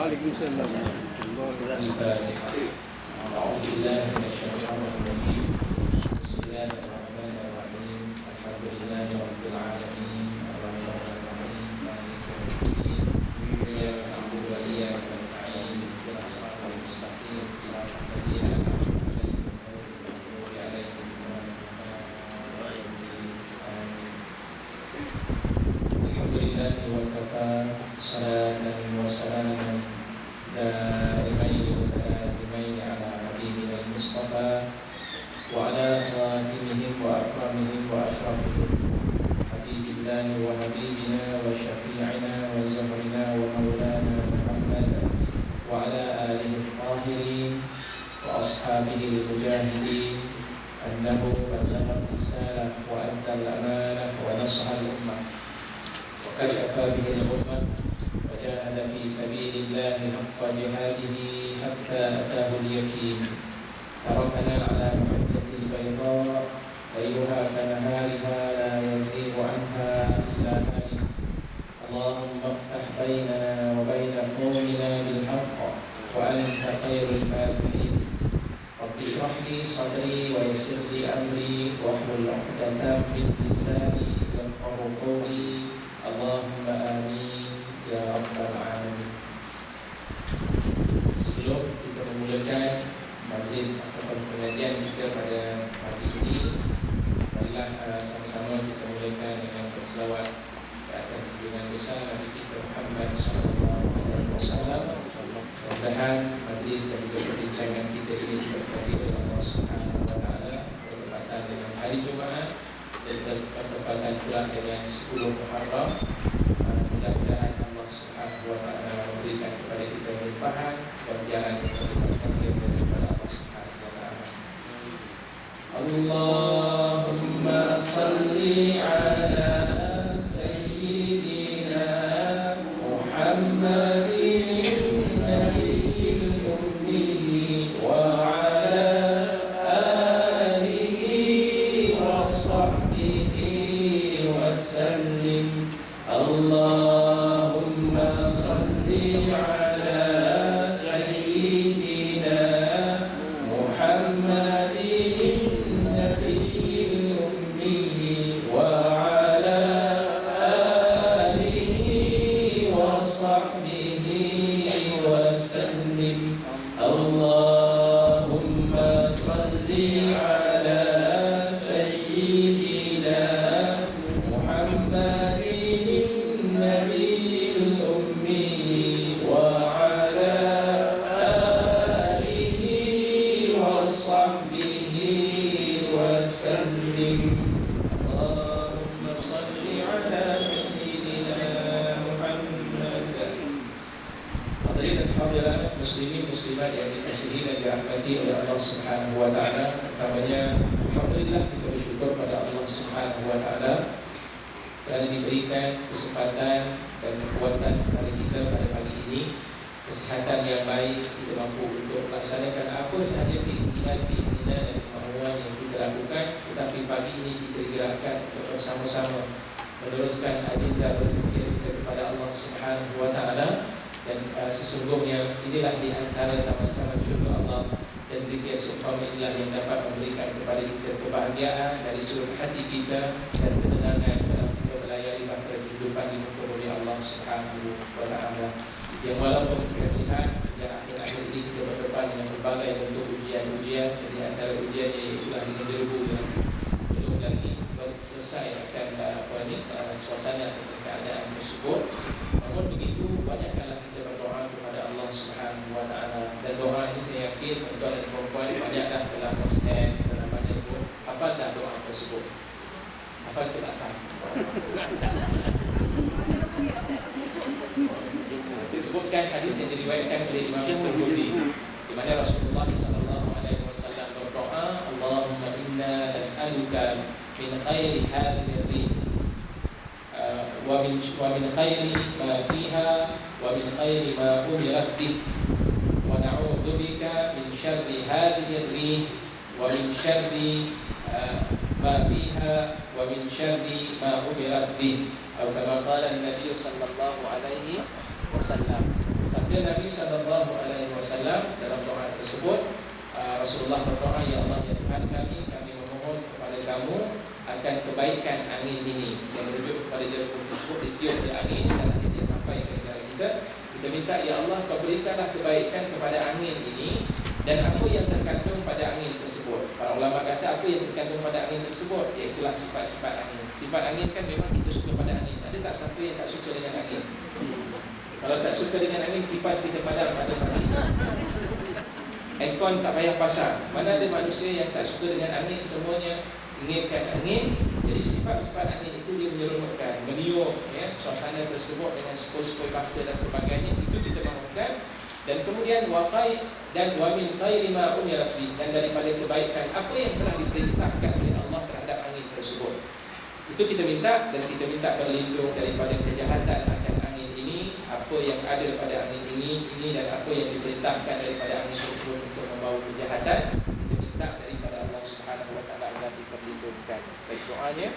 Waalaikumsalam warahmatullahi wabarakatuh. أعوذ بالله من الشيطان الرجيم. بسم الله الرحمن الرحيم. الحمد لله رب العالمين الرحمن الرحيم مالك يوم الدين إياك نعبد وإياك نستعين اهدنا الصراط المستقيم صراط الذين أنعمت عليهم غير المغضوب عليهم ولا الضالين آمين. الحمد لله وكفى صلاة وسلاما دائمين متلازمين على حبيبنا المصطفى وعلى خاتمهم وأكرمهم وأشرفهم حبيب الله وحبيبنا وشفيعنا وزهرنا ومولانا محمد وعلى آله الطاهرين وأصحابه المجاهدين أنه بلغ الرسالة وأدى الأمانة ونصح الأمة وكشف به الأمة وجاهد في سبيل الله حق جهاده حتى أتاه اليقين. تركنا على محجة البيضاء ليلها كنهارها لا يزيغ عنها إلا هالك. اللهم افتح بيننا وبين قومنا بالحق وأنت خير الفاتحين. رب اشرح لي صدري ويسر لي أمري واحلل عقدة من لساني يفقهوا قولي. اللهم آمين ya Rabbal Alamin. Sebelum kita memulakan majlis atau pengajian kita pada pagi ini, marilah sama-sama kita mulakan dengan berselawat ke atas junjungan besar Nabi kita Muhammad sallallahu alaihi wasallam. Mudah-mudahan majlis dan juga perbincangan kita ini diberkati oleh Allah Subhanahu wa taala bertepatan dengan hari Jumaat dan bertepatan pula dengan 10 Muharram. Mudah-mudahan Allah Subhanahu wa taala memberikan kepada kita kelimpahan dan jalan yang diberikan kepada Allah Subhanahu wa taala. Allahumma salli ala sayyidina Muhammadin nabiyil ummi wa ala alihi wa sahbihi wa sallim. Allahumma salli ala sayyidina Muhammadin nabiyil ummi wa ala alihi wa sahbihi wa sallim. Allahumma salli ala sayyidina Muhammadin النبي الأمي وعلى آله وصحبه وسلم. اللهم صل على سيدنا محمد. Hadirin dan hadirat muslimin muslimat yang dikasihi dan dirahmati oleh Allah Subhanahu wa taala. Pertamanya alhamdulillah kita bersyukur pada Allah Subhanahu wa taala kerana diberikan kesempatan dan kekuatan kepada kita pada pagi ini, kesihatan yang baik, kita mampu untuk melaksanakan apa sahaja keinginan dan kemahuan yang kita lakukan. Tetapi pagi ini kita digerakkan untuk bersama-sama meneruskan agenda berzikir kita kepada Allah Subhanahu wa taala, dan sesungguhnya inilah di antara taman-taman syurga Allah, dan zikir seumpama inilah yang dapat memberikan kepada kita kebahagiaan dari seluruh hati kita dan ketenangan dalam kita melayani bahtera kehidupan di muka bumi Allah Subhanahu wa taala. Yang walaupun kita melihat sejak akhir-akhir ini kita berdepan dengan berbagai bentuk ujian-ujian, di antara ujiannya ialah dengan debu yang belum lagi selesai akan suasana atau keadaan tersebut. Namun begitu, banyakkanlah kita berdoa kepada Allah Subhanahu wa taala, dan doa ini saya yakin tuan-tuan dan puan-puan banyaklah dalam poster, dalam banyak pun hafal dah doa tersebut. Hafal ke tak hafal? Disebutkan hadis yang diriwayatkan oleh Imam Tirmizi, di mana Rasulullah sallallahu alaihi wasallam berdoa, Allahumma inna nas'aluka min khairi hadhihi ar-rih wa min khairi ma fiha wa min khairi ma umirat bih wa na'udzu bika min syarri hadhihi ar-rih wa min syarri ma fiha wa min syarri ma umirat bih. Atau kama qala an-nabiy sallallahu alaihi wasallam. Kemudian Nabi SAW dalam doa tersebut, Rasulullah berdoa, "Ya Allah, ya Tuhan kami memohon kepada kamu akan kebaikan angin ini," yang merujuk kepada jeruk tersebut ditiup oleh angin dan akhirnya sampai ke negara kita. Kita minta, "Ya Allah, kau berikanlah kebaikan kepada angin ini dan apa yang terkandung pada angin tersebut." Para ulama kata apa yang terkandung pada angin tersebut iaitulah sifat-sifat angin. Sifat angin kan memang kita suka pada angin. Ada tak siapa yang tak suka dengan angin? Kalau tak suka dengan angin, kipas kita padam pada pagi. Aircon tak payah pasang. Mana ada manusia yang tak suka dengan angin? Semuanya inginkan angin. Jadi sifat-sifat angin itu dia menyeronokkan, meniup suasana tersebut dengan sepoi-sepoi bangsa dan sebagainya. Itu kita mahukan. Dan kemudian waqai dan wa min khairi ma umirat bi, dan daripada kebaikan apa yang telah diperintahkan oleh Allah terhadap angin tersebut. Itu kita minta, dan kita minta berlindung daripada kejahatan akan angin ini, apa yang ada pada angin ini dan apa yang diperintahkan daripada angin tersebut untuk membawa kejahatan. Kita minta daripada Allah Subhanahu wa taala agar diperlindungkan. Baik, doanya.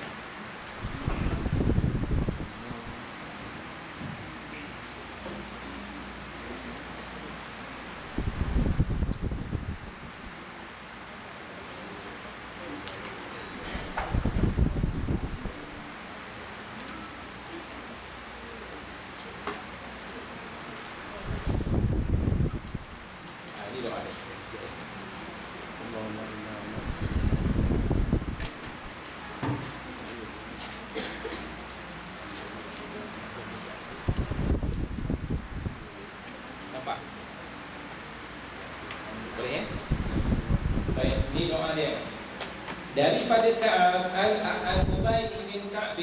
Daripada Ka'ab Al-Ubay bin Ka'b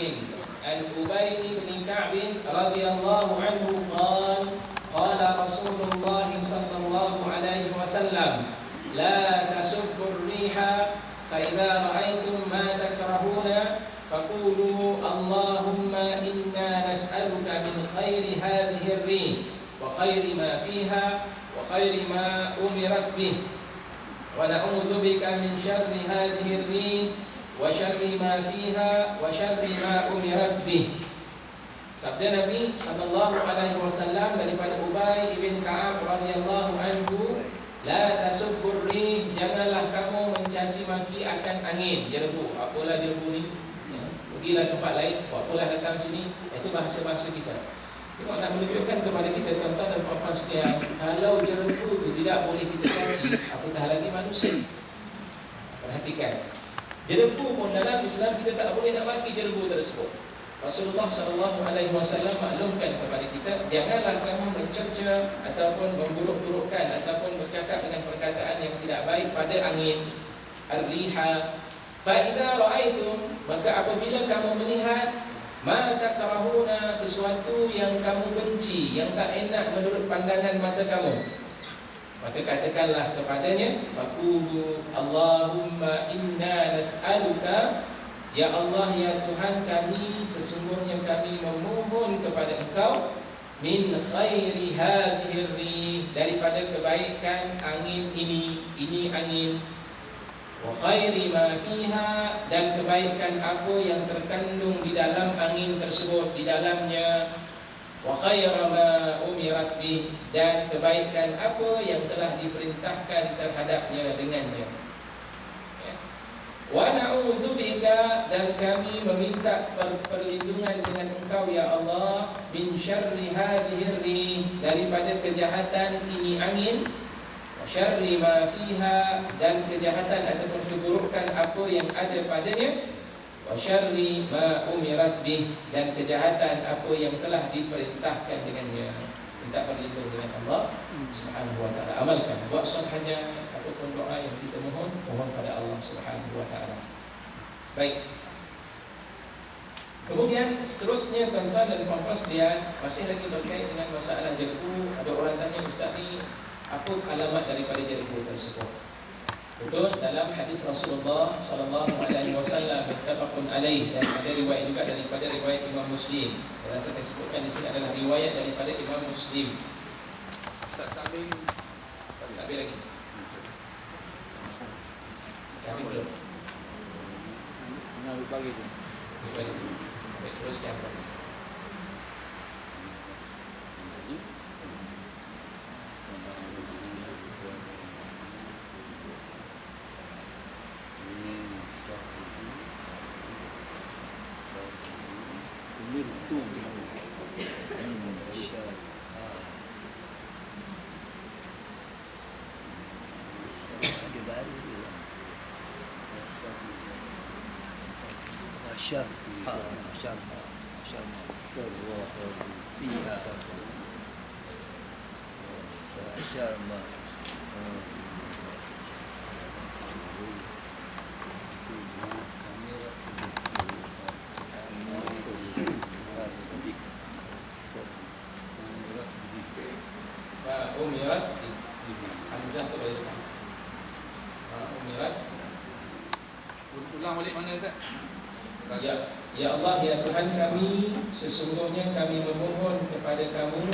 Al-Ubay bin Ka'b radhiyallahu anhu qala Rasulullah sallallahu alaihi wasallam, la tasubbu ar-riha fa idza ra'aytum ma takrahuna faqulu Allahumma inna nas'aluka min khairi hadhihi ar-rih wa khairi ma fiha wa khairi ma umirat bih wa na'udzu bika min syarri hadhihi ar-rih wa syarri ma fiha wa syarri ma umirat bih. Sabda Nabi sallallahu alaihi wasallam daripada Ubay bin Ka'ab radhiyallahu anhu, la tasubbur rih, janganlah kamu mencaci maki akan angin, jerbu. Apalah jerbu ni? Pergilah tempat lain, apalah datang sini. Itu bahasa-bahasa kita. Itu nak menunjukkan kepada kita, tuan-tuan dan puan-puan sekalian, kalau jerbu itu tidak boleh kita caci, apatah lagi manusia. Perhatikan, jerbu pun dalam Islam kita tak boleh nak maki jerbu tersebut. Rasulullah SAW maklumkan kepada kita, janganlah kamu mencerca ataupun memburuk-burukkan ataupun bercakap dengan perkataan yang tidak baik pada angin. Ar-riha fa idza ra'aitum, maka apabila kamu melihat ma takrahuna, sesuatu yang kamu benci, yang tak enak menurut pandangan mata kamu, maka katakanlah kepadanya, faqulu Allahumma inna nas'aluka, ya Allah, ya Tuhan kami, sesungguhnya kami memohon kepada Engkau, min khairi hadhihi rih, daripada kebaikan angin ini angin, wa khairi ma fiha, dan kebaikan apa yang terkandung di dalam angin tersebut, di dalamnya, wa khaira ma umirat bih, dan kebaikan apa yang telah diperintahkan terhadapnya dengannya. Wa na'udzu bika, dan kami meminta perlindungan dengan Engkau ya Allah, min syarri hadhihi rih, daripada kejahatan ini angin, wa syarri ma fiha, dan kejahatan ataupun keburukan apa yang ada padanya, wa syarri ma umirat bih, dan kejahatan apa yang telah diperintahkan dengannya. Minta berlindung dengan Allah Subhanahu wa taala. Amalkan, buat sahaja ataupun doa yang kita mohon pada Allah Subhanahu wa taala. Baik. Kemudian seterusnya, tuan-tuan dan puan-puan sekalian, masih lagi berkait dengan masalah jerbu. Ada orang tanya, Ustaz ni apa alamat daripada jerbu tersebut? Betul, dalam hadis Rasulullah sallallahu alaihi wasallam muttafaqun alaih, dan ada riwayat juga daripada riwayat Imam Muslim. Saya rasa saya sebutkan di sini adalah riwayat daripada Imam Muslim. Tak kambing lagi. Kami belum. nak bagi tu. Baik, teruskan guys. فيها شرم Umirat Hamzah tu boleh depan. Umirat. Ulang balik mana Ustaz? Ya, ya Allah, ya Tuhan kami, sesungguhnya kami memohon kepada kamu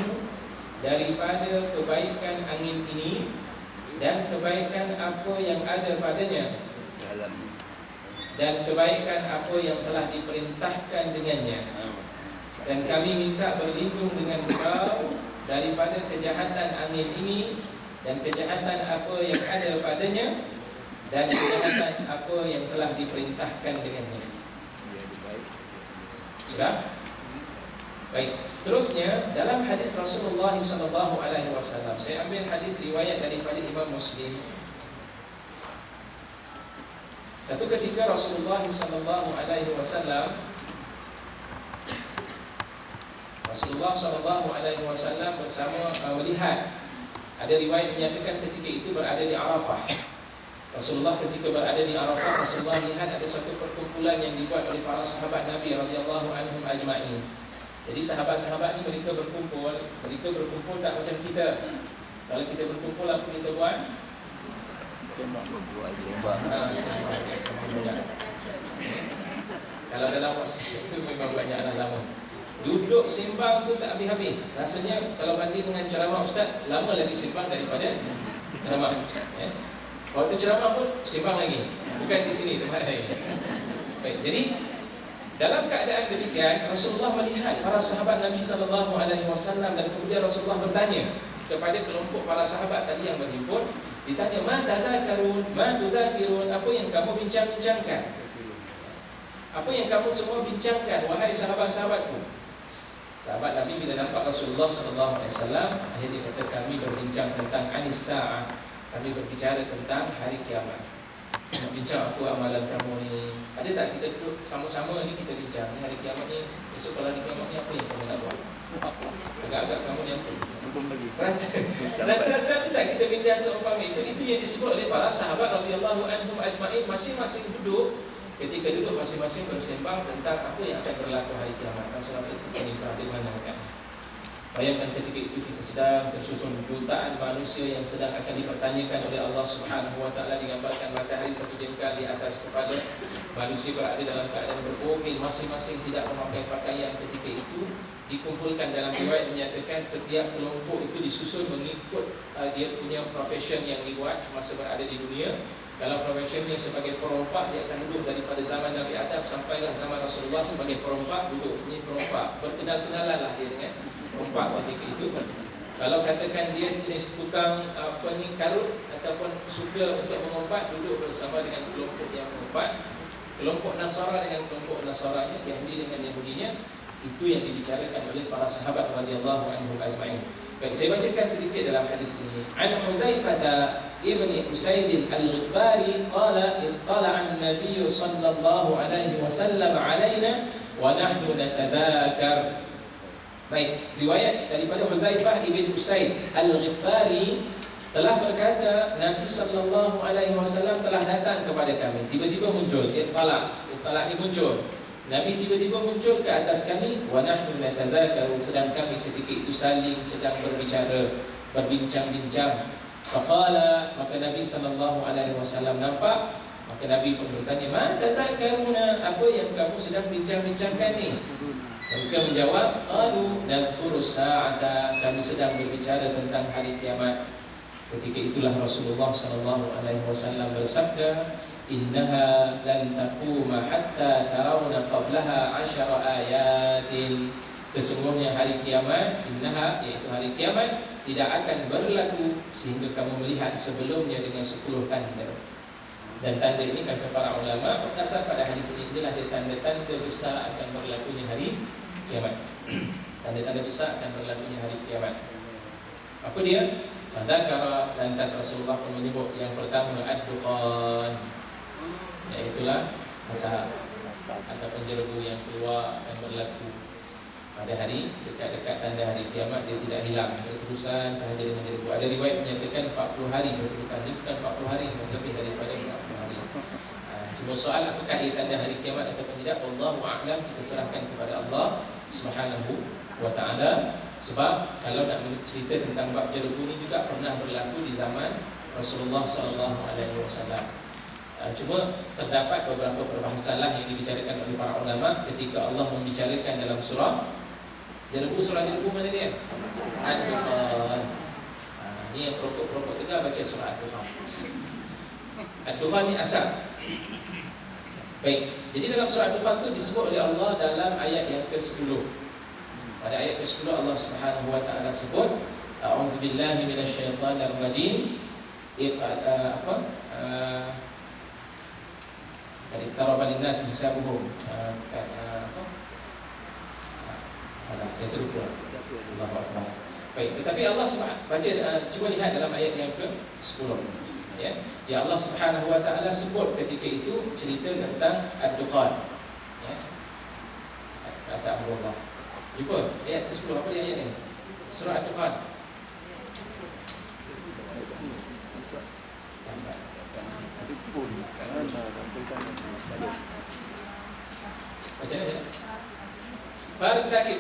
daripada kebaikan angin ini dan kebaikan apa yang ada padanya dan kebaikan apa yang telah diperintahkan dengannya. Dan kami minta berlindung dengan Engkau daripada kejahatan angin ini dan kejahatan apa yang ada padanya dan kejahatan apa yang telah diperintahkan dengannya. Sudah? Baik, seterusnya dalam hadis Rasulullah SAW, saya ambil hadis riwayat daripada Imam Muslim. Satu ketika Rasulullah SAW bersama melihat, ada riwayat menyatakan ketika itu berada di Arafah. Rasulullah ketika berada di Arafah, Rasulullah melihat ada satu perkumpulan yang dibuat oleh para sahabat Nabi radhiyallahu anhum ajma'in. Jadi sahabat-sahabat ni mereka berkumpul tak macam kita. Kalau kita berkumpul apa kita buat? Sembang. Kalau dalam WhatsApp itu memang banyaklah lama. Duduk sembang tu tak habis-habis. Rasanya kalau banding dengan ceramah ustaz, lama lagi sembang daripada ceramah. Waktu ceramah pun sembang lagi. Bukan di sini, tempat lain. Baik, jadi dalam keadaan demikian, Rasulullah melihat para sahabat Nabi SAW dan kemudian Rasulullah bertanya kepada kelompok para sahabat tadi yang berhimpun, ditanya, "Ma tadzakarun, ma tuzakirun?" Apa yang kamu bincang-bincangkan? Apa yang kamu semua bincangkan, wahai sahabat-sahabatku? Sahabat Nabi bila nampak Rasulullah SAW, akhirnya kata, kami berbincang tentang anis sa'ah. Kami berbicara tentang hari kiamat. Nak bincang apa amalan kamu ni. Ada tak kita duduk sama-sama ni kita bincang ni hari kiamat ni, besok kalau hari kiamat ni apa yang kamu nak buat? Agak-agak kamu ni apa? Rasa-rasa tak kita bincang seumpama itu yang disebut oleh para sahabat radhiyallahu anhum ajma'in. Masing-masing duduk, ketika duduk masing-masing bersembang tentang apa yang akan berlaku hari kiamat. Rasa-rasa kita ni bagaimana kan? Bayangkan ketika itu kita sedang tersusun jutaan manusia yang sedang akan dipertanyakan oleh Allah Subhanahu Wa Taala, digambarkan matahari satu jengkal di atas kepala. Manusia berada dalam keadaan berbogil, masing-masing tidak memakai pakaian ketika itu. Dikumpulkan dalam riwayat menyatakan setiap kelompok itu disusun mengikut dia punya profession yang dibuat semasa berada di dunia. Kalau profesionnya sebagai perompak, dia akan duduk daripada zaman Nabi Adam sampailah zaman Rasulullah sebagai perompak, duduk ni perompak. Berkenal-kenalanlah dia dengan perompak ketika itu. Kalau katakan dia jenis tukang karut ataupun suka untuk mengumpat, duduk bersama dengan kelompok yang mengumpat. Kelompok Nasara dengan kelompok Nasaranya, Yahudi dengan Yahudinya. Itu yang dibicarakan oleh para sahabat radhiyallahu anhum ajma'in. Baik, saya bacakan sedikit dalam hadis ini. An Huzaifah ibn Usaid al-Ghifari qala ittala'a an-nabiy sallallahu alaihi wasallam alaina wa nahnu natadhakar. Baik, riwayat daripada Huzaifah ibn Usaid al-Ghifari telah berkata, Nabi sallallahu alaihi wasallam telah datang kepada kami. Tiba-tiba muncul, ittala' ni muncul. Nabi tiba-tiba muncul ke atas kami, wa nahnu natadzakaru, sedang kami ketika itu saling sedang berbicara, berbincang-bincang. Faqala, maka Nabi sallallahu alaihi wasallam nampak, maka Nabi pun bertanya, "Ma tadzakaruna?" Apa yang kamu sedang bincang-bincangkan ni? Mereka menjawab, "Qalu nadhkuru sa'ata." Kami sedang berbicara tentang hari kiamat. Ketika itulah Rasulullah sallallahu alaihi wasallam bersabda, "Innaha lan taquma hatta tarawna qablaha 10 ayatin." Sesungguhnya hari kiamat, innaha, iaitu hari kiamat, tidak akan berlaku sehingga kamu melihat sebelumnya dengan 10 tanda. Dan tanda ini kata para ulama berdasar pada hadis ini adalah tanda-tanda besar akan berlakunya hari kiamat. Tanda-tanda besar akan berlakunya hari kiamat. Apa dia? Fadzakara, lantas Rasulullah pun menyebut yang pertama ad-dukhan, iaitulah asap. ataupun jerebu yang keluar akan berlaku pada hari dekat-dekat tanda hari kiamat. Dia tidak hilang berterusan sahaja dengan jerebu. Ada riwayat menyatakan 40 hari berterusan. Dia bukan 40 hari, lebih daripada 40 hari. Cuma soal apakah ia tanda hari kiamat ataupun tidak, Allahu a'lam, kita serahkan kepada Allah Subhanahu wa ta'ala. Sebab kalau nak cerita tentang bab jerebu ni juga pernah berlaku di zaman Rasulullah SAW. Cuma terdapat beberapa perbahasan yang dibicarakan oleh para ulama ketika Allah membicarakan dalam surah jerebu. Surah jerebu mana dia? Ad-Dukhan. Ni yang perokok-perokok tegar baca surah Ad-Dukhan. Ad-Dukhan ni asal. Baik, jadi dalam surah Ad-Dukhan tu disebut oleh Allah dalam ayat yang ke-10. Pada ayat ke-10 Allah Subhanahu wa taala sebut, a'udzubillahi minasyaitonir rajim. Tadi taraban linnas hisabuhum. Saya terlupa. Allahu akbar. Baik, tetapi Allah baca, cuba lihat dalam ayat yang ke-10. Ya Allah Subhanahu wa taala sebut ketika itu cerita tentang Ad-Dukhan. Kata Allah. Jumpa ayat ke-10, apa dia ayat ni? Surah Ad-Dukhan. Macam mana? Fartakib.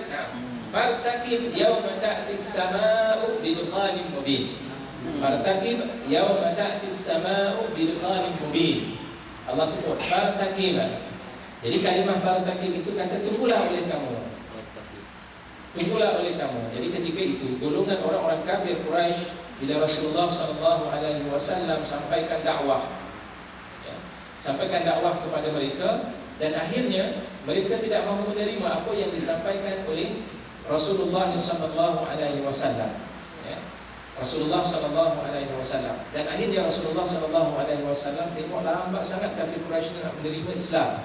Fartakib yawma ta'ti as-samaa'u bidukhanin mubin. Fartakib yawma ta'ti as-samaa'u bidukhanin mubin. Allah sebut fartakib. Jadi kalimah fartakib itu kata tunggulah oleh kamu. Tunggulah oleh kamu. Jadi ketika itu golongan orang-orang kafir Quraisy bila Rasulullah SAW sampaikan dakwah, sampaikan dakwah kepada mereka, dan akhirnya mereka tidak mahu menerima apa yang disampaikan oleh Rasulullah SAW. Rasulullah SAW. Dan akhirnya Rasulullah SAW tengok lambat sangat kafir Quraisy nak menerima Islam.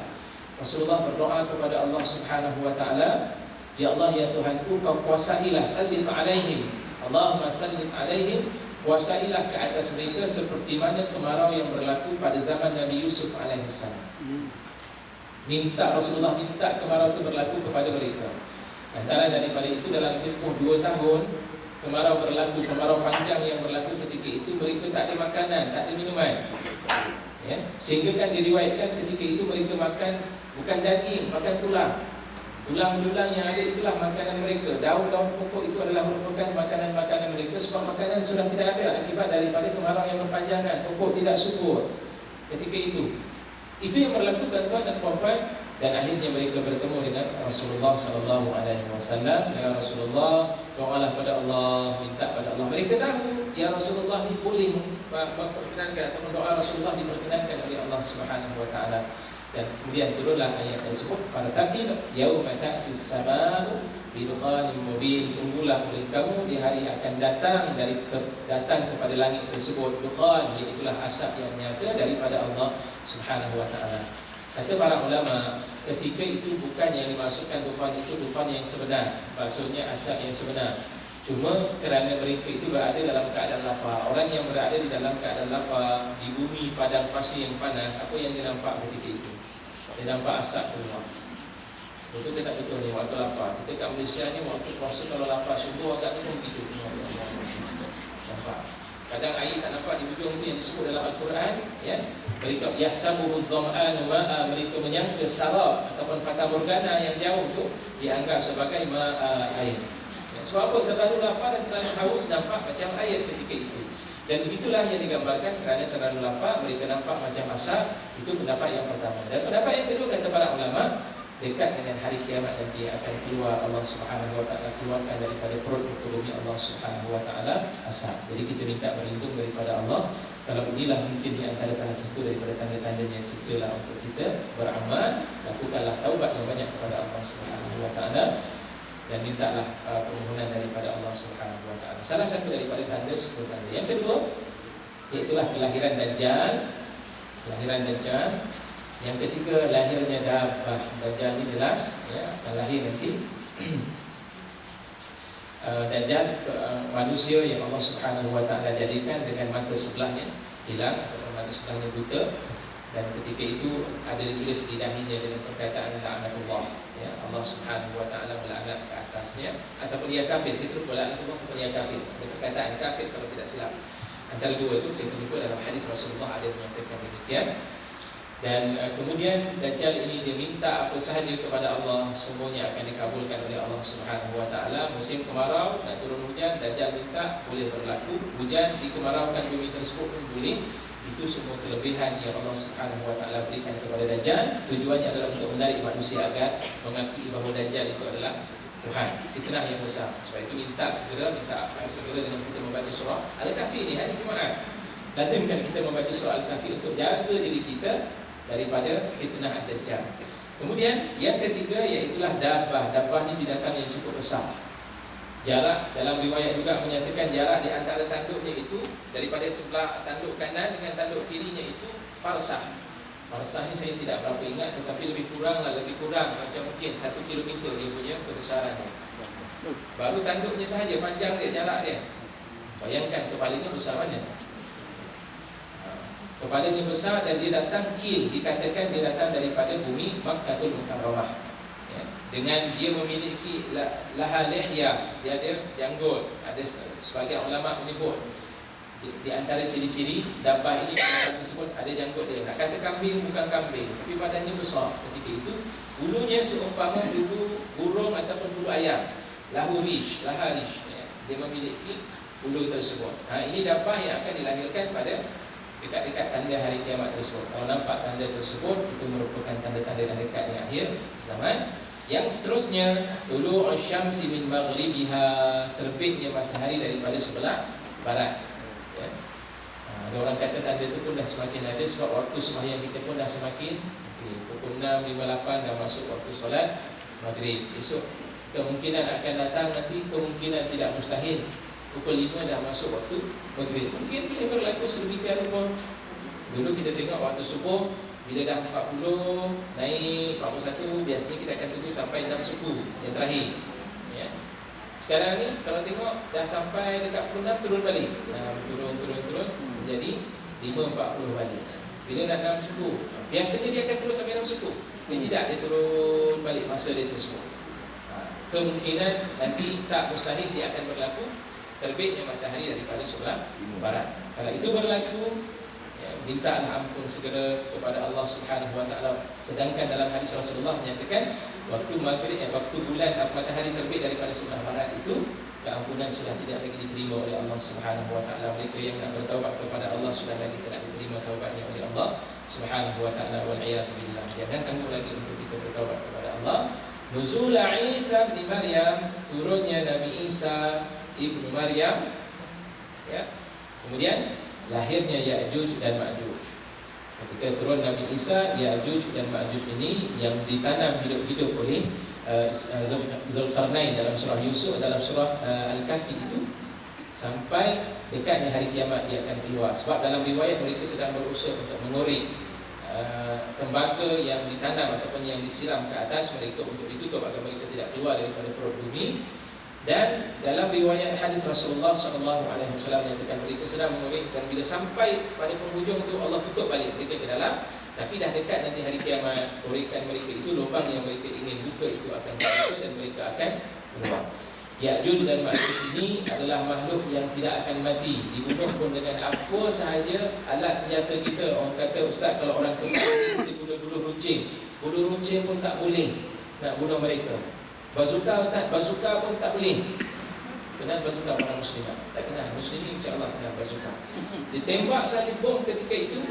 Rasulullah berdoa kepada Allah Subhanahu wa taala, ya Allah, ya Tuhanku, kau kuasailah, sallit alaihim, Allahumma sallit alaihim, kuasailah ke atas mereka seperti mana kemarau yang berlaku pada zaman Nabi Yusuf alaihissalam. Rasulullah minta kemarau itu berlaku kepada mereka. Antara daripada itu dalam tempoh 2 tahun kemarau berlaku, kemarau panjang yang berlaku ketika itu, mereka tak ada makanan, tak ada minuman. Sehingga kan diriwayatkan ketika itu mereka makan bukan daging, makan tulang. Tulang-tulang yang ada itulah makanan mereka. Daun-daun pokok itu adalah merupakan makanan-makanan mereka, sebab makanan sudah tidak ada akibat daripada kemarau yang berpanjangan. Pokok tidak subur ketika itu. Itu yang berlaku, tuan-tuan dan puan-puan. Dan akhirnya mereka bertemu dengan Rasulullah SAW. Ya Rasulullah, doalah pada Allah, minta pada Allah. Mereka tahu ya Rasulullah ni boleh memperkenankan, atau doa Rasulullah diperkenankan oleh Allah Subhanahu wa taala. Dan kemudian turunlah ayat tersebut, fartaqib yauma ta'ti as-samaa'u bidukhanin mubin. Tunggulah oleh kamu di hari akan datang datang kepada langit tersebut dukhan, iaitulah asap yang nyata daripada Allah Subhanahu wa taala. Kata para ulama, ketika itu bukan yang dimaksudkan dukhan itu dukhan yang sebenar, maksudnya asap yang sebenar. Cuma kerana mereka itu berada dalam keadaan lapar. Orang yang berada di dalam keadaan lapar di bumi padang pasir yang panas, apa yang dia nampak ketika itu? Dia nampak asap keluar. Betul tak betul ni waktu lapar? Kita kat Malaysia ni waktu puasa kalau lapar subuh agaknya pun begitu. Nampak. Kadang air tak nampak di hujung tu yang disebut dalam Al-Quran, ya. Mereka yahsabuhu dhama'anu ma'a, mereka menyangka sarab ataupun fata morgana yang jauh tu dianggap sebagai air. Sebab apa? Terlalu lapar dan terlalu haus nampak macam air ketika itu. Dan begitulah yang digambarkan, kerana terlalu lapar mereka nampak macam asap. Itu pendapat yang pertama. Dan pendapat yang kedua, kata para ulama, dekat dengan hari kiamat nanti akan keluar Allah Subhanahu wa taala, keluarkan daripada perut bumi Allah Subhanahu wa taala asap. Jadi kita minta berlindung daripada Allah. Kalau inilah mungkin di antara salah satu daripada tanda-tandanya segeralah untuk kita beramal, lakukanlah taubat yang banyak kepada Allah Subhanahu wa taala. Dan mintalah permohonan daripada Allah Subhanahu wa taala. Salah satu daripada tanda sepuluh tanda. Yang kedua, iaitulah kelahiran Dajjal. Kelahiran Dajjal. Yang ketiga, lahirnya Dabbah. Dajjal ni jelas, ya, akan lahir nanti. Dajjal manusia yang Allah Subhanahu wa taala jadikan dengan mata sebelahnya hilang atau mata sebelahnya buta. Dan ketika itu ada ditulis di dahinya dengan perkataan la'natullah, ya, Allah Subhanahu wa taala melaknat ke atasnya, ataupun dia kafir. Saya terlupa la'natullah ataupun dia kafir. Perkataan kafir kalau tidak silap. Antara dua itu saya terlupa, dalam hadis Rasulullah ada mengatakan demikian. Dan kemudian Dajjal ini dia minta apa sahaja kepada Allah, semuanya akan dikabulkan oleh Allah Subhanahu wa taala. Musim kemarau nak turun hujan, Dajjal minta boleh berlaku. Hujan dikemaraukan bumi tersebut pun boleh. Itu semua kelebihan yang Allah Subhanahu wa taala berikan kepada Dajjal. Tujuannya adalah untuk menarik manusia agar mengakui bahawa Dajjal itu adalah Tuhan. Fitnah yang besar. Sebab itu minta segera dengan kita membaca surah Al-Kahfi di hari Jumaat. Lazimkan kita membaca surah Al-Kahfi untuk jaga diri kita daripada fitnah Dajjal. Kemudian yang ketiga iaitulah dabbah. Dabbah ni binatang yang cukup besar. Jarak, dalam riwayat juga menyatakan jarak di antara tanduknya itu, daripada sebelah tanduk kanan dengan tanduk kirinya itu farsah. Farsah ni saya tidak berapa ingat, tetapi lebih kurang macam mungkin 1 kilometer dia punya kebesarannya. Baru tanduknya sahaja panjang dia, jarak dia. Bayangkan kepalanya besar mana. Kepalanya besar dan dia datang dikatakan dia datang daripada bumi Makkahul Mukarramah, ya. Dengan dia memiliki laha lihya, dia ada janggut. Ada sebagian ulama menyebut di antara ciri-ciri dabbah ini disebut ada janggut dia. Nak kata kambing bukan kambing, tapi badannya besar. Ketika itu bulunya seumpama bulu burung ataupun bulu ayam. Laha rish, ya. Dia memiliki bulu tersebut. Ini dabbah yang akan dilahirkan pada dekat-dekat tanda hari kiamat tersebut. Kalau nampak tanda tersebut, itu merupakan tanda-tanda dekatnya akhir zaman. Yang seterusnya, tulu'u syamsi min maghribiha, terbitnya matahari daripada sebelah barat, ya. Ada orang kata tanda itu pun dah semakin ada, sebab waktu sembahyang kita pun dah semakin pukul 6.58 dah masuk waktu solat maghrib. Esok kemungkinan akan datang nanti, kemungkinan tidak mustahil pukul 5 dah masuk waktu maghrib. Mungkin boleh berlaku sedemikian rupa. Dulu kita tengok waktu subuh, bila dah 40 naik 41, biasanya kita akan tunggu sampai 6 suku yang terakhir, ya. Sekarang ni kalau tengok dah sampai dekat 46 turun balik. Turun menjadi 5.40 balik. Bila nak 6 suku, biasanya dia akan terus sampai 6 suku. Dia tidak, dia turun balik masa dia tersebut. Kemungkinan nanti tak mustahil dia akan berlaku terbitnya matahari daripada sebelah barat. Kalau itu berlaku, ya, mintalah ampun segera kepada Allah Subhanahu wa taala. Sedangkan dalam hadis Rasulullah menyatakan waktu maghrib, waktu bulan matahari terbit daripada sebelah barat itu, keampunan sudah tidak lagi diterima oleh Allah Subhanahu wa taala. Mereka yang nak bertaubat kepada Allah sudah lagi tidak diterima taubatnya oleh Allah Subhanahu wa taala. Wal iyaz billah. Jangan tunggu lagi untuk kita bertaubat kepada Allah. Nuzul Isa bin Maryam, turunnya Nabi Isa Ibnu Maryam, ya. Kemudian lahirnya Ya'juj dan Ma'juj. Ketika turun Nabi Isa, Ya'juj dan Ma'juj ini yang ditanam hidup-hidup oleh Zulkarnain dalam surah Yusuf, dalam surah Al-Kahfi itu, sampai dekatnya hari kiamat dia akan keluar. Sebab dalam riwayat mereka sedang berusaha untuk mengorek tembaga yang ditanam ataupun yang disiram ke atas mereka untuk ditutup agar mereka tidak keluar daripada perut bumi. Dan dalam riwayat hadis Rasulullah SAW menyatakan mereka sedang mengorek, dan bila sampai pada penghujung itu Allah tutup balik mereka ke dalam. Tapi dah dekat nanti hari kiamat, korekan mereka itu, lubang yang mereka ingin buka itu akan terbuka dan mereka akan keluar. Ya'juj dan Ma'juj ini adalah makhluk yang tidak akan mati, dibunuh pun dengan apa sahaja alat senjata kita. Orang kata, ustaz, kalau orang kena mesti bunuh runcing, bulu runcing pun tak boleh nak bunuh mereka. Bazuka, ustaz, bazuka pun tak boleh. Kenal bazuka orang muslimat? Tak kenal. Muslimin insya-Allah kenal bazuka. Ditembak saja bom ketika itu,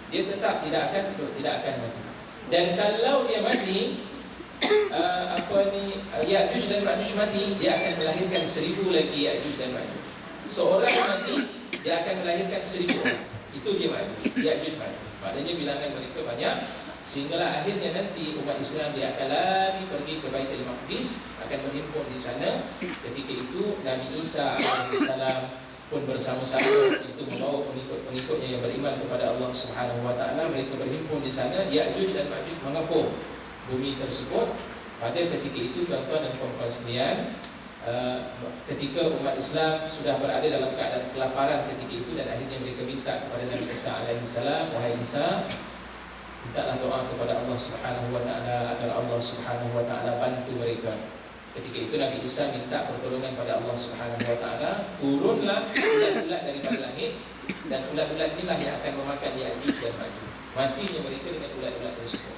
dia tetap tidak akan mati. Dan kalau dia mati, Ya'juj dan Ma'juj mati, dia akan melahirkan 1000 lagi Ya'juj dan Ma'juj. Seorang mati, dia akan melahirkan 1000 orang. Itu dia Ya'juj Ma'juj. Maknanya bilangan mereka banyak, sehinggalah akhirnya nanti umat Islam dia akan lari pergi ke Baitul Maqdis, akan berhimpun di sana. Ketika itu Nabi Isa AS pun bersama-sama itu membawa pengikut-pengikutnya yang beriman kepada Allah Subhanahu wa taala. Mereka berhimpun di sana. Ya'juj dan Ma'juj mengepung bumi tersebut. Pada ketika itu, tuan-tuan dan puan-puan sekalian, ketika umat Islam sudah berada dalam keadaan kelaparan ketika itu, dan akhirnya mereka minta kepada Nabi Isa alaihissalam, wahai Isa, mintalah doa kepada Allah Subhanahu wa taala agar Allah Subhanahu wa taala bantu mereka. Ketika itu Nabi Isa minta pertolongan pada Allah Subhanahu wa taala, turunlah ulat-ulat daripada langit, dan ulat-ulat inilah yang akan memakan Ya'juj dan Ma'juj. Matinya mereka dengan ulat-ulat tersebut.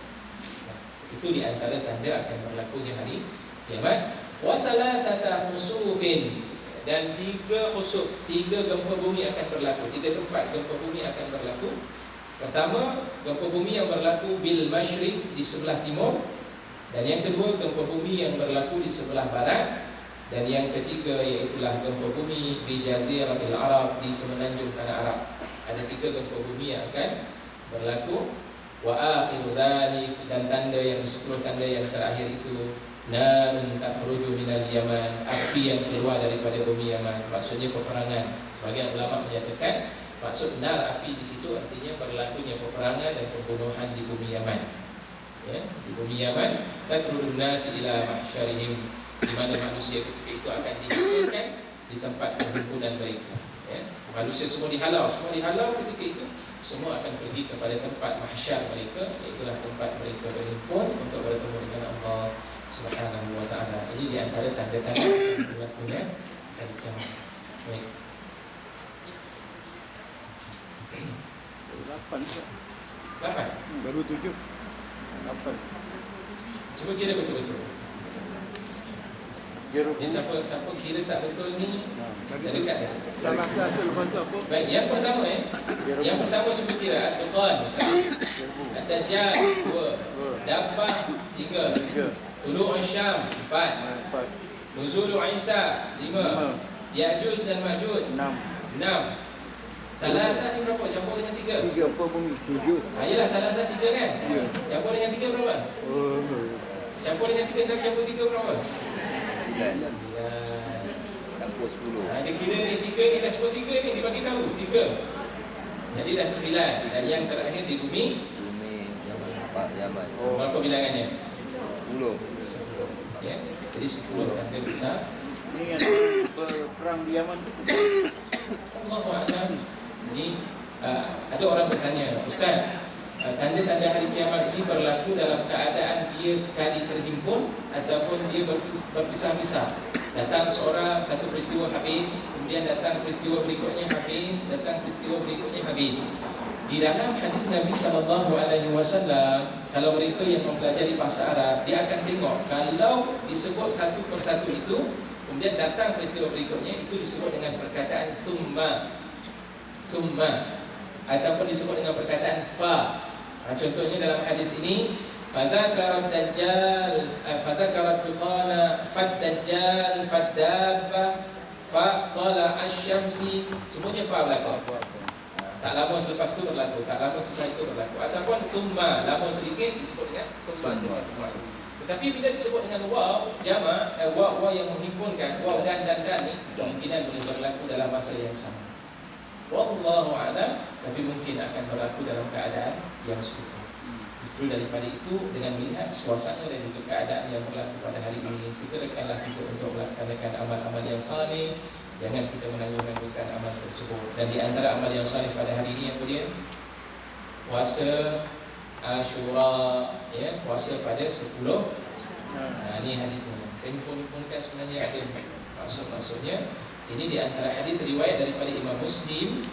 Itu di antara tanda akan berlakunya hari kiamat. Wa salasata khusufin, dan 3 khusuf, 3 gempa bumi akan berlaku. 3 tempat gempa bumi akan berlaku. Pertama, gempa bumi yang berlaku bil masyriq, di sebelah timur. Dan yang kedua, gempa bumi yang berlaku di sebelah barat. Dan yang ketiga, iaitulah gempa bumi di Jaziratul Arab, di semenanjung tanah Arab. Ada 3 gempa bumi yang akan berlaku. Wa akhiru dzalik, dan tanda yang 10 tanda yang terakhir itu, narun takhruju minal Yaman, api yang keluar daripada bumi Yaman. Maksudnya peperangan. Sebagian ulama menyatakan maksud nar, api di situ artinya berlakunya peperangan dan pembunuhan di bumi Yaman. Ya, di bumi Yaman, tatrudun nasi ila mahsyarihim, di mana manusia ketika itu akan dikumpulkan di tempat perhimpunan mereka. Ya, manusia semua dihalau ketika itu, semua akan pergi kepada tempat mahsyar mereka, itulah tempat mereka berhimpun untuk bertemu dengan Allah Subhanahu wa taala. Ini di antara tanda-tanda berlakunya hari kiamat. Baik. 8. Baru 7. 8. Cuba kira betul-betul. Ni siapa kira tak betul ni, dah dekat dah. Salah satu lepas tu apa? Baik, yang pertama yang pertama cuba kira Ad-Dukhan 1, Ad-Dajjal 2, Dabbah 3, Tulu' Syam 4, Nuzul Isa 5, Ya'juj dan Ma'juj 6. Salasah ni berapa? Campur dengan 3. 3 apa bumi? 7. Ayolah, salasah 3 kan? Ya. Campur dengan 3 berapa? Campur dengan 3 dan campur 3 berapa? 9. Campur 10. Dia kira ni 3 ni, dah sebut 3 ni, dia bagi tahu 3. Jadi dah 9. Dan yang terakhir di bumi Yaman. berapa bilangannya? 10. Ya. Jadi 10 tanda besar. Ini yang berperang di Yaman tu. Allahu a'lam. Ini ada orang bertanya, Ustaz, tanda-tanda hari kiamat ini berlaku dalam keadaan dia sekali terhimpun ataupun dia berpisah-pisah. Datang seorang, satu peristiwa habis, kemudian datang peristiwa berikutnya habis, datang peristiwa berikutnya habis. Di dalam hadis Nabi SAW, kalau mereka yang mempelajari bahasa Arab, dia akan tengok kalau disebut satu persatu itu, kemudian datang peristiwa berikutnya, itu disebut dengan perkataan summa, ataupun disebut dengan perkataan fa. Contohnya dalam hadis ini, fadzakarat dajjal, fadzakarat dukhana, fad-dajjal, fad-dabbah, fa tala asy-syamsi, semuanya fa berlaku. Tak lama selepas itu berlaku, tak lama selepas itu berlaku. Ataupun summa, lama sedikit disebut dengan summa. Tetapi bila disebut dengan waw jamak, waw yang menghimpunkan, waw dan ni, kemungkinan boleh berlaku dalam masa yang sama. Wallahu a'lam, tapi mungkin akan berlaku dalam keadaan yang serupa. Justru daripada itu, dengan melihat suasana dan juga keadaan yang berlaku pada hari ini, segerakanlah kita untuk melaksanakan amal-amal yang saleh. Jangan kita menanggung-nanggungkan amal tersebut. Dan di antara amal yang saleh pada hari ini yang kemudian puasa Asyura, ya, puasa pada 10. Ini hadisnya. Saya himpunkan sebenarnya ada maksud-maksudnya. Ini di antara hadis riwayat daripada Imam Muslim,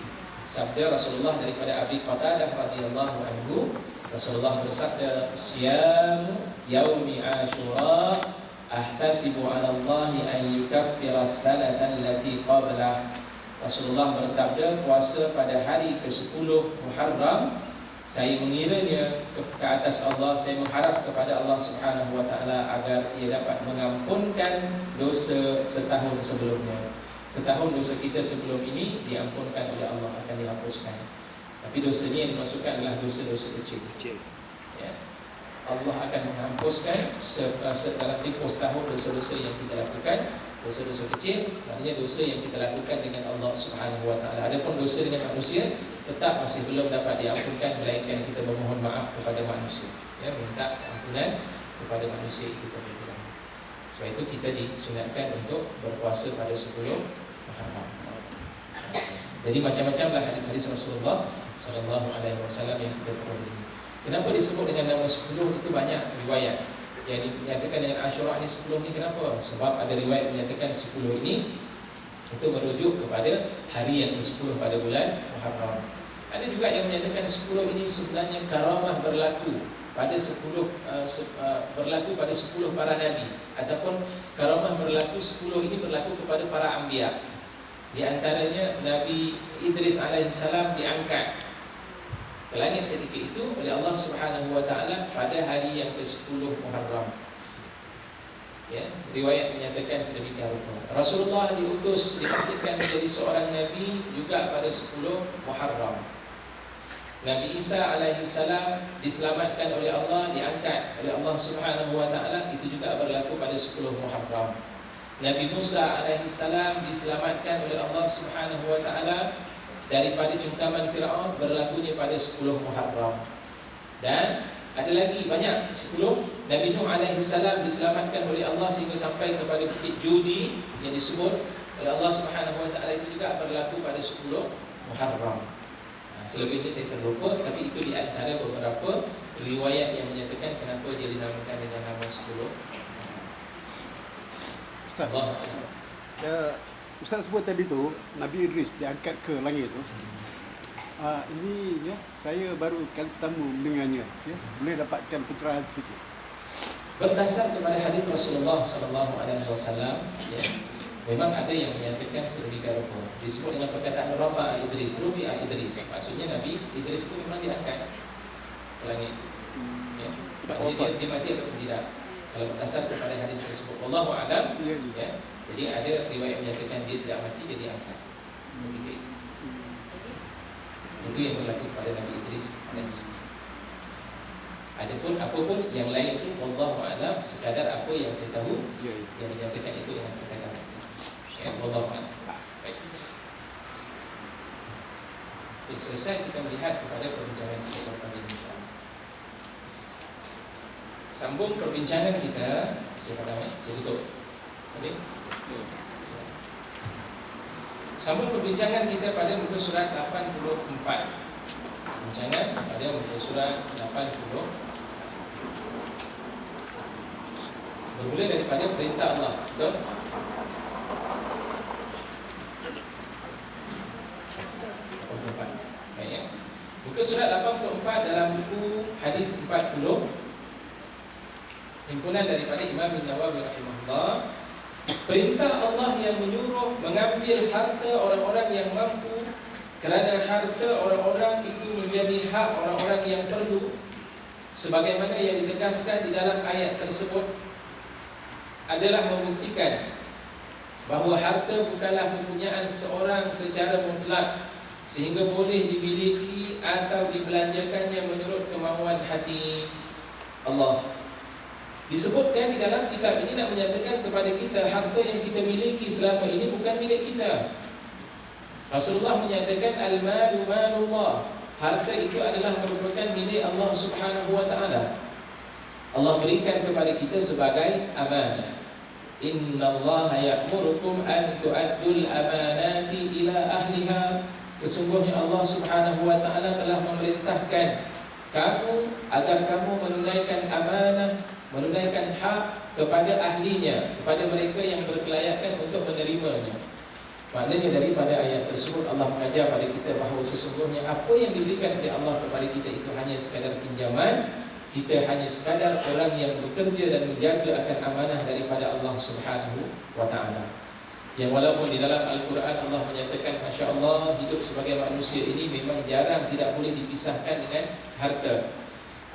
sabda Rasulullah daripada Abi Qatadah radhiyallahu anhu. Rasulullah bersabda, "Siyamu yaumi Asyura ahtasibu 'ala Allah an yukaffira as-sanata allati qablah." Rasulullah bersabda, puasa pada hari ke-10 Muharram, saya mengiranya ke atas Allah, saya mengharap kepada Allah Subhanahu wa taala agar ia dapat mengampunkan dosa setahun sebelumnya. Setahun dosa kita sebelum ini diampunkan oleh Allah, akan dihapuskan. Tapi dosa ini yang dimasukkan adalah dosa-dosa kecil. Ya. Allah akan menghapuskan dalam tempoh setahun dosa-dosa yang kita lakukan. Dosa-dosa kecil, maknanya dosa yang kita lakukan dengan Allah Subhanahu wa taala. Adapun dosa dengan manusia tetap masih belum dapat diampunkan, melainkan kita memohon maaf kepada manusia, ya, minta ampunan kepada manusia itu terlebih dahulu. Sebab itu kita disunatkan untuk berpuasa pada 10 Muharram. Jadi macam-macamlah hadis-hadis Rasulullah sallallahu alaihi wasallam yang kita perlu. Kenapa disebut dengan nama 10? Itu banyak riwayat yang dinyatakan dengan Asyura ni 10 ni. Kenapa? Sebab ada riwayat menyatakan 10 ini itu merujuk kepada hari yang ke-10 pada bulan Muharram. Ada juga yang menyatakan 10 ini sebenarnya karamah berlaku pada 10 berlaku pada 10 para nabi, ataupun karamah berlaku 10 ini berlaku kepada para anbiya. Di antaranya Nabi Idris alaihissalam diangkat ke langit ketika itu oleh Allah Subhanahu wa taala pada hari yang ke-10 Muharram. Ya, riwayat menyatakan sedemikian rupa. Rasulullah diutus dipastikan menjadi seorang nabi juga pada 10 Muharram. Nabi Isa alaihissalam diselamatkan oleh Allah, diangkat oleh Allah Subhanahu wa taala, itu juga berlaku pada 10 Muharram. Nabi Musa alaihissalam diselamatkan oleh Allah Subhanahu wa taala daripada cengkaman Firaun, berlakunya pada 10 Muharram. Dan ada lagi banyak 10. Nabi Nuh alaihissalam diselamatkan oleh Allah sehingga sampai kepada bukit Judi yang disebut oleh Allah Subhanahu wa taala, itu juga berlaku pada 10 Muharram. Selebihnya saya terlupa, tapi itu di antara beberapa riwayat yang menyatakan kenapa dia dinamakan dengan nama 10. Ustaz, Ustaz sebut tadi tu Nabi Idris diangkat ke langit tu. Ini ya, saya baru kali pertama mendengarnya. Ya, boleh dapatkan pencerahan sedikit. Berdasar kepada hadis Rasulullah SAW, ya, memang ada yang menyatakan sedemikian rupa. Disebut dengan perkataan Rafa'a Idris, Rufi'a Idris. Maksudnya Nabi Idris itu memang diangkat ke langit. Ya. Dia mati ataupun tidak. Kalau berdasar kepada hadis tersebut, Wallahu a'lam. Ya. Jadi ada riwayat menyatakan dia tidak mati, dia diangkat. Itu yang berlaku pada Nabi Idris. Adapun apapun yang lain itu, Wallahu a'lam, sekadar apa yang saya tahu yang dinyatakan itu dengan perkataan. Ya, Wallahu a'lam. Baik. Jadi selesai kita melihat kepada perbincangan kita pada ini. Sambung perbincangan kita. Saya tutup. Okey. Sambung perbincangan kita pada muka surat 84. Perbincangan pada muka surat 80. Bermula daripada perintah Allah. Betul? Muka surat 84 dalam buku hadis 40, himpunan daripada Imam Nawawi rahimahullah. Perintah Allah yang menyuruh mengambil harta orang-orang yang mampu, kerana harta orang-orang itu menjadi hak orang-orang yang perlu, sebagaimana yang ditegaskan di dalam ayat tersebut, adalah membuktikan bahawa harta bukanlah kepunyaan seorang secara mutlak, sehingga boleh dimiliki atau dibelanjakannya menurut kemauan hati Allah. Disebutkan di dalam kitab ini nak menyatakan kepada kita harta yang kita miliki selama ini bukan milik kita. Rasulullah menyatakan al-malu malullah, harta itu adalah merupakan milik Allah Subhanahu wa taala. Allah berikan kepada kita sebagai amanah. Innallaha ya'murukum an tu'addul amanati ila ahliha. Sesungguhnya Allah Subhanahu wa taala telah memerintahkan kamu agar kamu menunaikan amanah, menunaikan hak kepada ahlinya, kepada mereka yang berkelayakan untuk menerimanya. Maknanya daripada ayat tersebut Allah mengajar pada kita bahawa sesungguhnya apa yang diberikan oleh Allah kepada kita itu hanya sekadar pinjaman. Kita hanya sekadar orang yang bekerja dan menjaga akan amanah daripada Allah Subhanahu wa taala. Yang walaupun di dalam Al-Quran Allah menyatakan, Masya Allah, hidup sebagai manusia ini memang jarang, tidak boleh dipisahkan dengan harta.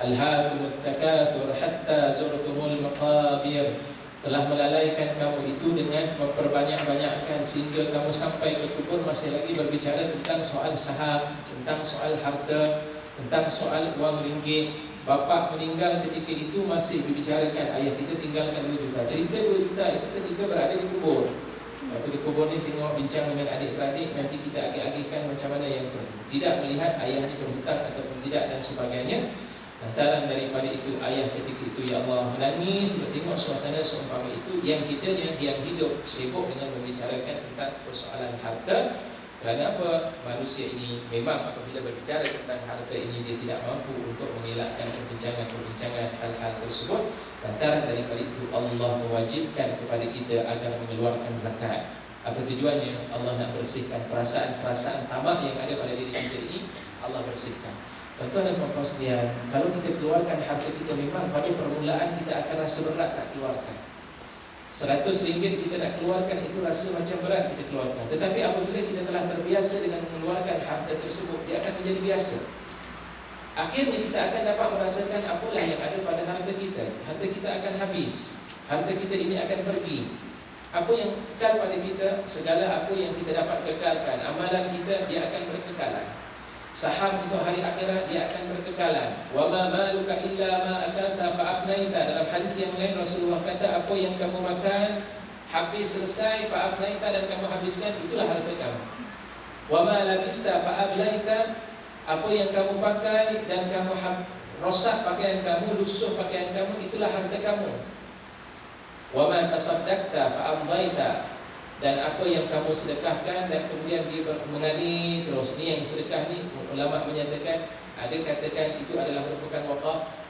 Alhaakumut takatsur hatta zurtumul maqabir. Telah melalaikan kamu itu dengan memperbanyak-banyakkan sehingga kamu sampai ke kubur masih lagi berbicara tentang soal saham, tentang soal harta, tentang soal wang ringgit. Bapa meninggal ketika itu masih dibicarakan, ayah kita tinggalkan 2 juta. Cerita 2 juta itu ketika berada di kubur. Waktu di kubur ni tengok bincang dengan adik-beradik, nanti kita agih-agihkan macam mana yang perlu. Tidak melihat ayah ni berhutang ataupun tidak dan sebagainya. Lantaran daripada itu ayah ketika itu ya Allah menangis tengok suasana seumpama itu, yang kita yang hidup sibuk dengan membicarakan tentang persoalan harta, Kerana apa? Manusia ini memang apabila berbicara tentang harta ini, dia tidak mampu untuk mengelakkan perbincangan-perbincangan hal-hal tersebut. Lantaran daripada itu Allah mewajibkan kepada kita agar mengeluarkan zakat. Apa tujuannya? Allah nak bersihkan perasaan-perasaan tamak yang ada pada diri kita ini. Allah bersihkan. Tuan-tuan dan puan-puan sekalian, kalau kita keluarkan harta kita, memang pada permulaan kita akan rasa berat nak keluarkan. RM100 kita nak keluarkan, itu rasa macam berat kita keluarkan. Tetapi apabila kita telah terbiasa dengan mengeluarkan harta tersebut, dia akan menjadi biasa. Akhirnya kita akan dapat merasakan apalah yang ada pada harta kita. Harta kita akan habis, harta kita ini akan pergi. Apa yang kekal pada kita, segala apa yang kita dapat kekalkan, amalan kita, dia akan berkekalan. Saham untuk hari akhirat, dia akan berkekalan. Wa ma maluka illa ma akalta fa afnaita. Dalam hadis yang lain Rasulullah kata, apa yang kamu makan habis selesai, fa afnaita, dan kamu habiskan, itulah harta kamu. Wa ma labista fa ablaita. Apa yang kamu pakai dan kamu rosak pakaian kamu, lusuh pakaian kamu, itulah harta kamu. Wa ma tasaddaqta fa amdaita. Dan apa yang kamu sedekahkan dan kemudian dia mengalir terus, ni yang sedekah ni, ulama menyatakan, ada katakan itu adalah merupakan wakaf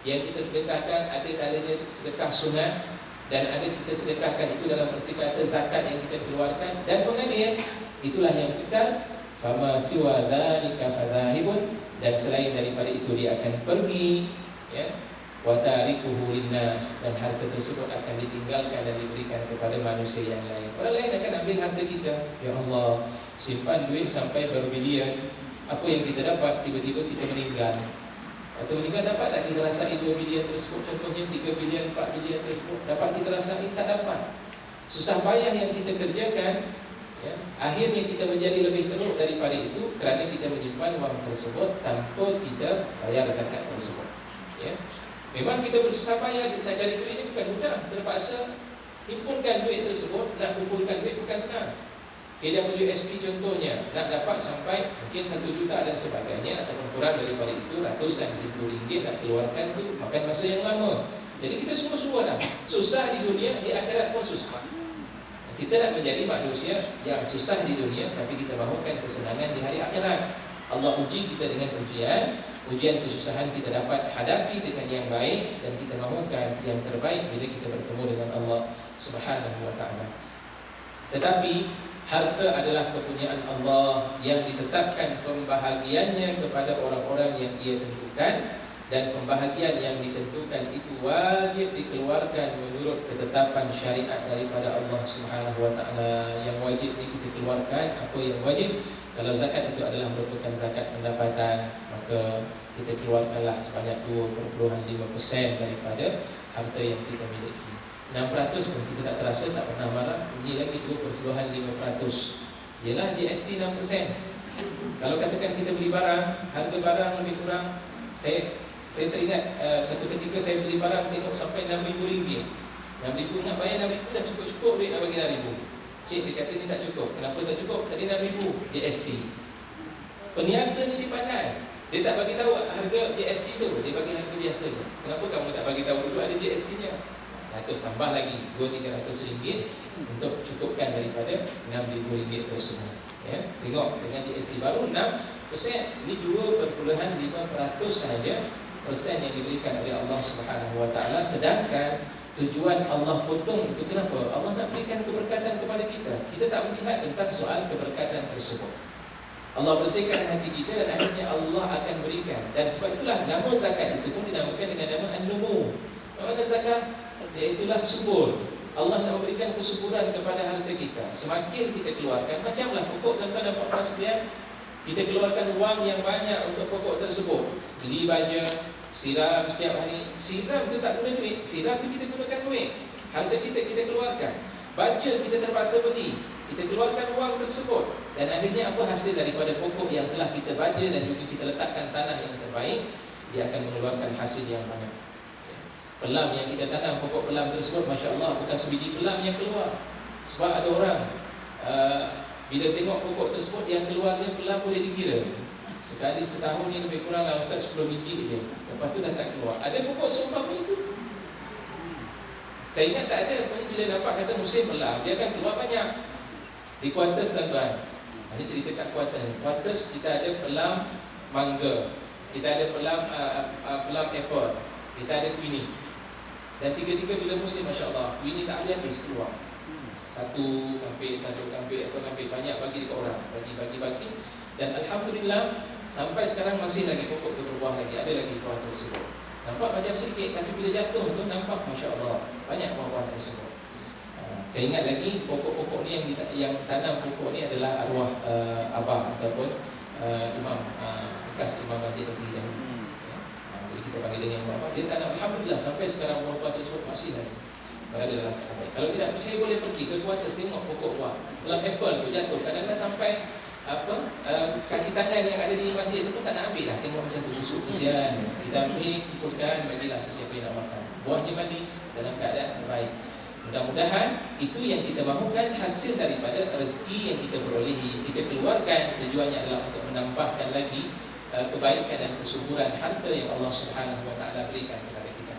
yang kita sedekahkan, ada kalanya itu sedekah sunat, dan ada kita sedekahkan itu dalam erti kata zakat yang kita keluarkan, dan mengalir, itulah yang kekal. Fama siwa dzalika fadhahibun, dan selain daripada itu dia akan pergi, ya. Wa tarikuhu linnas, dan harta tersebut akan ditinggalkan dan diberikan kepada manusia yang lain. Orang lain akan ambil harta kita. Ya Allah, simpan duit sampai berbilion. Apa yang kita dapat, tiba-tiba kita meninggal. Atau meninggal, dapat tak kita rasai 2 bilion tersebut? Contohnya 3 bilion, 4 bilion tersebut, dapat kita rasai? Tak dapat. Susah payah yang kita kerjakan, ya, akhirnya kita menjadi lebih teruk daripada itu kerana kita menyimpan wang tersebut tanpa kita bayar zakat tersebut, ya. Memang kita bersusah payah nak cari duit ni bukan mudah. Terpaksa himpunkan duit tersebut. Nak kumpulkan duit bukan senang. KWSP contohnya, nak dapat sampai mungkin 1 juta dan sebagainya, ataupun kurang daripada itu, ratusan ribu ringgit nak keluarkan tu makan masa yang lama. Jadi kita semua dah susah di dunia, di akhirat pun susah. Kita nak menjadi manusia yang susah di dunia, tapi kita mahukan kesenangan di hari akhirat. Allah uji kita dengan ujian kesusahan kita dapat hadapi dengan yang baik, dan kita mahukan yang terbaik bila kita bertemu dengan Allah Subhanahu wa ta'ala. Tetapi harta adalah kepunyaan Allah yang ditetapkan pembahagiannya kepada orang-orang yang ia tentukan, dan pembahagian yang ditentukan itu wajib dikeluarkan menurut ketetapan syariat daripada Allah Subhanahu wa ta'ala. Yang wajib ni kita keluarkan. Apa yang wajib? Kalau zakat itu adalah merupakan zakat pendapatan, maka kita keluarkanlah sebanyak 2.5% daripada harta yang kita miliki. 6% pun kita tak terasa, tak pernah marah. Ini lagi 2.5%. Ialah GST 6%. Kalau katakan kita beli barang, harga barang lebih kurang, saya teringat satu ketika saya beli barang, tengok sampai RM6,000. RM6,000 nak bayar RM6,000 dah cukup-cukup duit nak bagi RM6,000. Cik dia kata ni tak cukup. Kenapa tak cukup? Tadi RM6,000 GST. Peniaga ni dia pandai. Dia tak bagi tahu harga GST tu, dia bagi harga biasa je. Kenapa kamu tak bagi tahu dulu ada GST-nya? Ratus tambah lagi RM200-300 untuk cukupkan daripada RM6,000 tersebut. Ya, tengok dengan GST baru 6%, ini 2.5% sahaja persen yang diberikan oleh Allah Subhanahu wa ta'ala. Sedangkan tujuan Allah potong itu kenapa? Allah nak berikan keberkatan kepada kita. Kita tak melihat tentang soal keberkatan tersebut. Allah bersihkan hati kita dan akhirnya Allah akan berikan. Dan sebab itulah nama zakat itu pun dinamakan dengan nama An-Numu. Nama zakat, iaitulah subur. Allah nak memberikan kesuburan kepada harta kita. Semakin kita keluarkan, macamlah pokok tuan-tuan dan puan-puan sekalian, kita keluarkan wang yang banyak untuk pokok tersebut. Beli baja, siram setiap hari. Siram tu tak guna duit, siram tu kita gunakan duit. Harta kita keluarkan. Baja kita terpaksa beli, kita keluarkan wang tersebut. Dan akhirnya apa hasil daripada pokok yang telah kita baja dan juga kita letakkan tanah yang terbaik? Dia akan mengeluarkan hasil yang banyak. Pelam yang kita tanam, pokok pelam tersebut, Masya Allah, bukan sebiji pelam yang keluar. Sebab ada orang bila tengok pokok tersebut yang keluarnya pelam boleh dikira. Sekali setahun ni lebih kurang lah Ustaz 10 biji je. Lepas tu dah tak keluar. Ada pokok seumpama itu. Saya ingat tak ada. Bila nampak kata musim pelam, dia akan keluar banyak. Di Kuantas tuan-tuan, Ini cerita kat Kuarters. Kuarters kita ada pelam mangga, kita ada pelam apple, kita ada queenie. Dan tiga-tiga bila musim, Masya Allah, queenie tak ada habis keluar. Satu kampit atau kampit banyak bagi dekat orang, bagi. Dan Alhamdulillah sampai sekarang masih lagi pokok tu berbuah lagi, ada lagi buah tersebut. Nampak macam sikit, tapi bila jatuh tu nampak Masya Allah banyak buah-buah tersebut. Saya ingat lagi pokok-pokok ni yang tanam pokok ni adalah arwah abah ataupun imam bekas imam masjid Negeri dahulu. Jadi kita panggil dia yang abah. Dia tanam, Alhamdulillah sampai sekarang buah-buah tersebut masih lagi berada dalam keadaan. Kalau tidak percaya boleh pergi ke Kuarters tengok pokok buah. Pelam apple tu jatuh, kadang-kadang sampai kaki tangan yang ada di masjid tu pun tak nak ambil lah. Tengok macam tu busuk, kesian. Kita ambil, kumpulkan, bagilah sesiapa yang nak makan. Buahnya manis, dalam keadaan baik. Mudah-mudahan itu yang kita mahukan, hasil daripada rezeki yang kita perolehi, kita keluarkan, tujuannya adalah untuk menambahkan lagi kebaikan dan kesuburan harta yang Allah Subhanahu Wa Taala berikan kepada kita.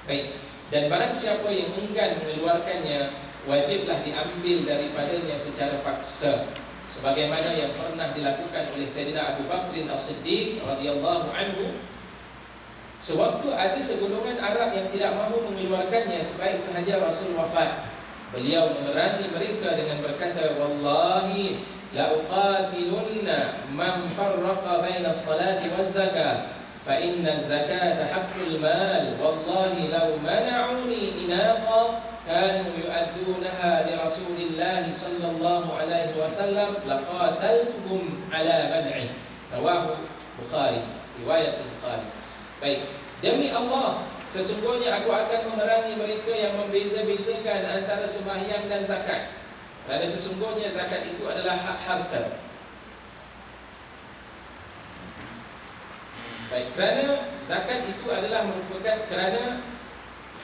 Baik, dan barang siapa yang enggan mengeluarkannya, wajiblah diambil daripadanya secara paksa, sebagaimana yang pernah dilakukan oleh Sayyidina Abu Bakr As-Siddiq radhiyallahu anhu. Sewaktu ada segolongan Arab yang tidak mahu mengeluarkannya sebaik sahaja Rasul wafat, beliau memerangi mereka dengan berkata, Wallahi la uqatilunna man farraqa baina as-salati waz-zakah fa inna az-zakata haqqul mal, wallahi law mana'uni inaqa kanu yu'addunaha li Rasulillah sallallahu alaihi wasallam laqataltuhum ala man'i. Rawahu Bukhari, riwayat Bukhari. Baik, demi Allah, sesungguhnya aku akan memerangi mereka yang membeza-bezakan antara sembahyang dan zakat. Kerana sesungguhnya zakat itu adalah hak harta. Baik, kerana zakat itu adalah merupakan, kerana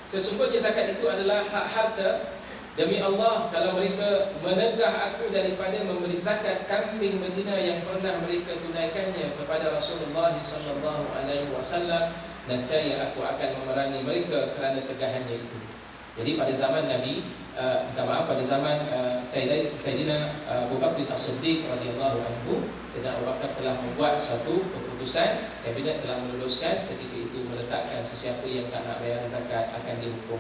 sesungguhnya zakat itu adalah hak harta. Demi Allah, kalau mereka menegah aku daripada memberi zakat kambing betina yang pernah mereka tunaikannya kepada Rasulullah sallallahu alaihi wasallam, nescaya aku akan memerangi mereka kerana tegahannya itu. Jadi pada zaman Nabi, pada zaman Sayyidina Abu Bakr As-Siddiq radhiyallahu anhu, Sayyidina Abu Bakar telah membuat suatu keputusan, kabinet telah meluluskan ketika itu meletakkan sesiapa yang tak nak bayar zakat akan dihukum.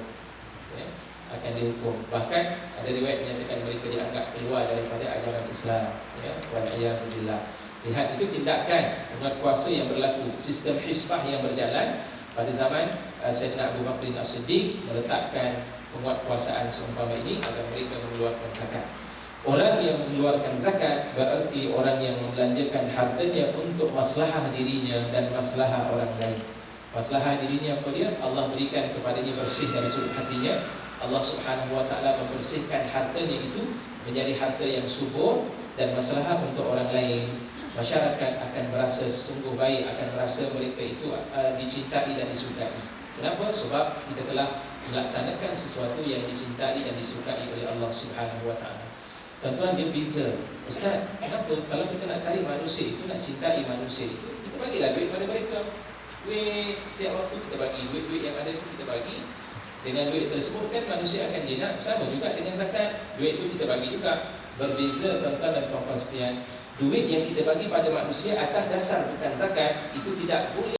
Ya, akan dihukum. Bahkan ada riwayat menyatakan mereka dianggap keluar daripada ajaran Islam. Ya, wal'iyadzubillah. Lihat itu tindakan penguatkuasa yang berlaku, sistem hisbah yang berjalan pada zaman Sayyidina Abu Bakr As-Siddiq meletakkan penguatkuasaan seumpama ini agar mereka mengeluarkan zakat. Orang yang mengeluarkan zakat berarti orang yang membelanjakan hartanya untuk maslahah dirinya dan maslahah orang lain. Maslahah dirinya apa dia? Allah berikan kepadanya bersih dari sudut hatinya. Allah Subhanahu Wa Taala membersihkan hartanya itu menjadi harta yang subur dan maslahah untuk orang lain. Masyarakat akan merasa sungguh baik, akan merasa mereka itu dicintai dan disukai. Kenapa? Sebab kita telah melaksanakan sesuatu yang dicintai dan disukai oleh Allah Subhanahu Wa Taala. Tuan-tuan, dia beza. Ustaz, kenapa kalau kita nak tarik manusia itu, nak cintai manusia itu, kita bagilah duit pada mereka. Duit setiap waktu kita bagi, duit-duit yang ada itu kita bagi. Dengan duit tersebut kan manusia akan jinak. Sama juga dengan zakat, duit itu kita bagi juga. Berbeza tuan-tuan dan puan-puan sekalian. Duit yang kita bagi pada manusia atas dasar bukan zakat, itu tidak boleh